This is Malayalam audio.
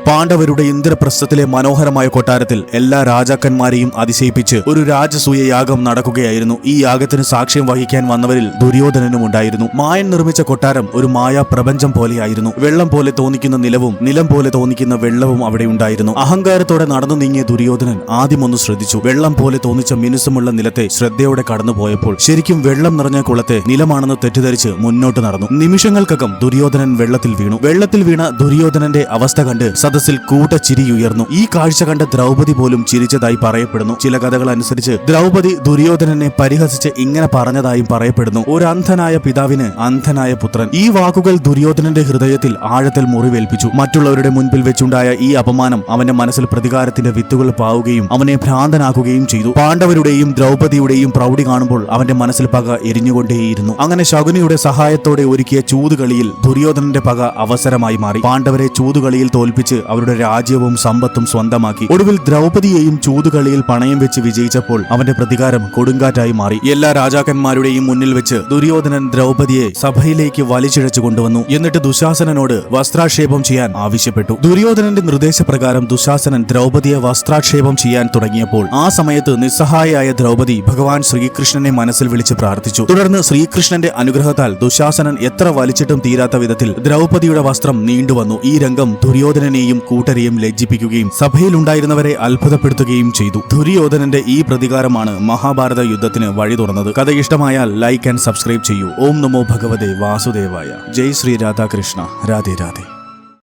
പാണ്ഡവരുടെ ഇന്ദ്രപ്രസ്ഥത്തിലെ മനോഹരമായ കൊട്ടാരത്തിൽ എല്ലാ രാജാക്കന്മാരെയും അതിശയിപ്പിച്ച് ഒരു രാജസൂയ യാഗം നടക്കുകയായിരുന്നു. ഈ യാഗത്തിന് സാക്ഷ്യം വഹിക്കാൻ വന്നവരിൽ ദുര്യോധനനും ഉണ്ടായിരുന്നു. മായൻ നിർമ്മിച്ച കൊട്ടാരം ഒരു മായാ പ്രപഞ്ചം പോലെയായിരുന്നു. വെള്ളം പോലെ തോന്നിക്കുന്ന നിലവും നിലം പോലെ തോന്നിക്കുന്ന വെള്ളവും അവിടെ ഉണ്ടായിരുന്നു. അഹങ്കാരത്തോടെ നടന്നു നീങ്ങിയ ദുര്യോധനൻ ആദ്യമൊന്ന് ശ്രദ്ധിച്ചു. വെള്ളം പോലെ തോന്നിച്ച മിനുസമുള്ള നിലത്തെ ശ്രദ്ധയോടെ കടന്നുപോയപ്പോൾ ശരിക്കും വെള്ളം നിറഞ്ഞ കുളത്തെ നിലമാണെന്ന് തെറ്റിദ്ധരിച്ച് മുന്നോട്ട് നടന്നു. നിമിഷങ്ങൾക്കകം ദുര്യോധനൻ വെള്ളത്തിൽ വീണു. വെള്ളത്തിൽ വീണ ദുര്യോധനന്റെ അവസ്ഥ കണ്ട് സദസ്സിൽ കൂട്ടച്ചിരിയുയർന്നു. ഈ കാഴ്ച കണ്ട ദ്രൗപദി പോലും ചിരിച്ചതായി പറയപ്പെടുന്നു. ചില കഥകൾ അനുസരിച്ച് ദ്രൗപദി ദുര്യോധനനെ പരിഹസിച്ച് ഇങ്ങനെ പറഞ്ഞതായും പറയപ്പെടുന്നു: ഒരു അന്ധനായ പിതാവിന് അന്ധനായ പുത്രൻ. ഈ വാക്കുകൾ ദുര്യോധനന്റെ ഹൃദയത്തിൽ ആഴത്തിൽ മുറിവേൽപ്പിച്ചു. മറ്റുള്ളവരുടെ മുൻപിൽ വെച്ചുണ്ടായ ഈ അപമാനം അവന്റെ മനസ്സിൽ പ്രതികാരത്തിന്റെ വിത്തുകൾ പാവുകയും അവനെ ഭ്രാന്തനാക്കുകയും ചെയ്തു. പാണ്ഡവരുടെയും ദ്രൗപദിയുടെയും പ്രൗഢി കാണുമ്പോൾ അവന്റെ മനസ്സിൽ പക എരിഞ്ഞുകൊണ്ടേയിരുന്നു. അങ്ങനെ ശകുനിയുടെ സഹായത്തോടെ ഒരുക്കിയ ചൂതുകളിയിൽ ദുര്യോധനന്റെ പക അവസരമായി മാറി. പാണ്ഡവരെ ചൂതുകളിയിൽ തോൽപ്പിച്ച് അവരുടെ രാജ്യവും സമ്പത്തും സ്വന്തമാക്കി. ഒടുവിൽ ദ്രൗപദിയെയും ചൂതുകളിയിൽ പണയം വെച്ച് വിജയിച്ചപ്പോൾ അവന്റെ പ്രതികാരം കൊടുങ്കാറ്റായി മാറി. എല്ലാ രാജാക്കന്മാരുടെയും മുന്നിൽ വെച്ച് ദുര്യോധനൻ ദ്രൗപദിയെ സഭയിലേക്ക് വലിച്ചിഴച്ചു കൊണ്ടുവന്നു. എന്നിട്ട് ദുശാസനനോട് വസ്ത്രാക്ഷേപം ചെയ്യാൻ ആവശ്യപ്പെട്ടു. ദുര്യോധനന്റെ നിർദ്ദേശപ്രകാരം ദുശാസനൻ ദ്രൗപദിയെ വസ്ത്രാക്ഷേപം ചെയ്യാൻ തുടങ്ങിയപ്പോൾ ആ സമയത്ത് നിസ്സഹായയായ ദ്രൗപദി ഭഗവാൻ ശ്രീകൃഷ്ണനെ മനസ്സിൽ വിളിച്ച് പ്രാർത്ഥിച്ചു. തുടർന്ന് ശ്രീകൃഷ്ണന്റെ അനുഗ്രഹത്താൽ ദുശാസനൻ എത്ര വലിച്ചിട്ടും തീരാത്ത വിധത്തിൽ ദ്രൗപദിയുടെ വസ്ത്രം നീണ്ടുവന്നു. ഈ രംഗം ദുര്യോധനനെയും കൂട്ടരെയും ലജ്ജിപ്പിക്കുകയും സഭയിലുണ്ടായിരുന്നവരെ അത്ഭുതപ്പെടുത്തുകയും ചെയ്തു. ദുര്യോധനന്റെ ഈ പ്രതികാരമാണ് മഹാഭാരത യുദ്ധത്തിന് വഴി തുറന്നത്. കഥ ഇഷ്ടമായാൽ ലൈക്ക് ആൻഡ് സബ്സ്ക്രൈബ് ചെയ്യൂ. ഓം നമോ ഭഗവതേ വാസുദേവായ. ജയ് ശ്രീ രാധാകൃഷ്ണ. രാധേ രാധേ.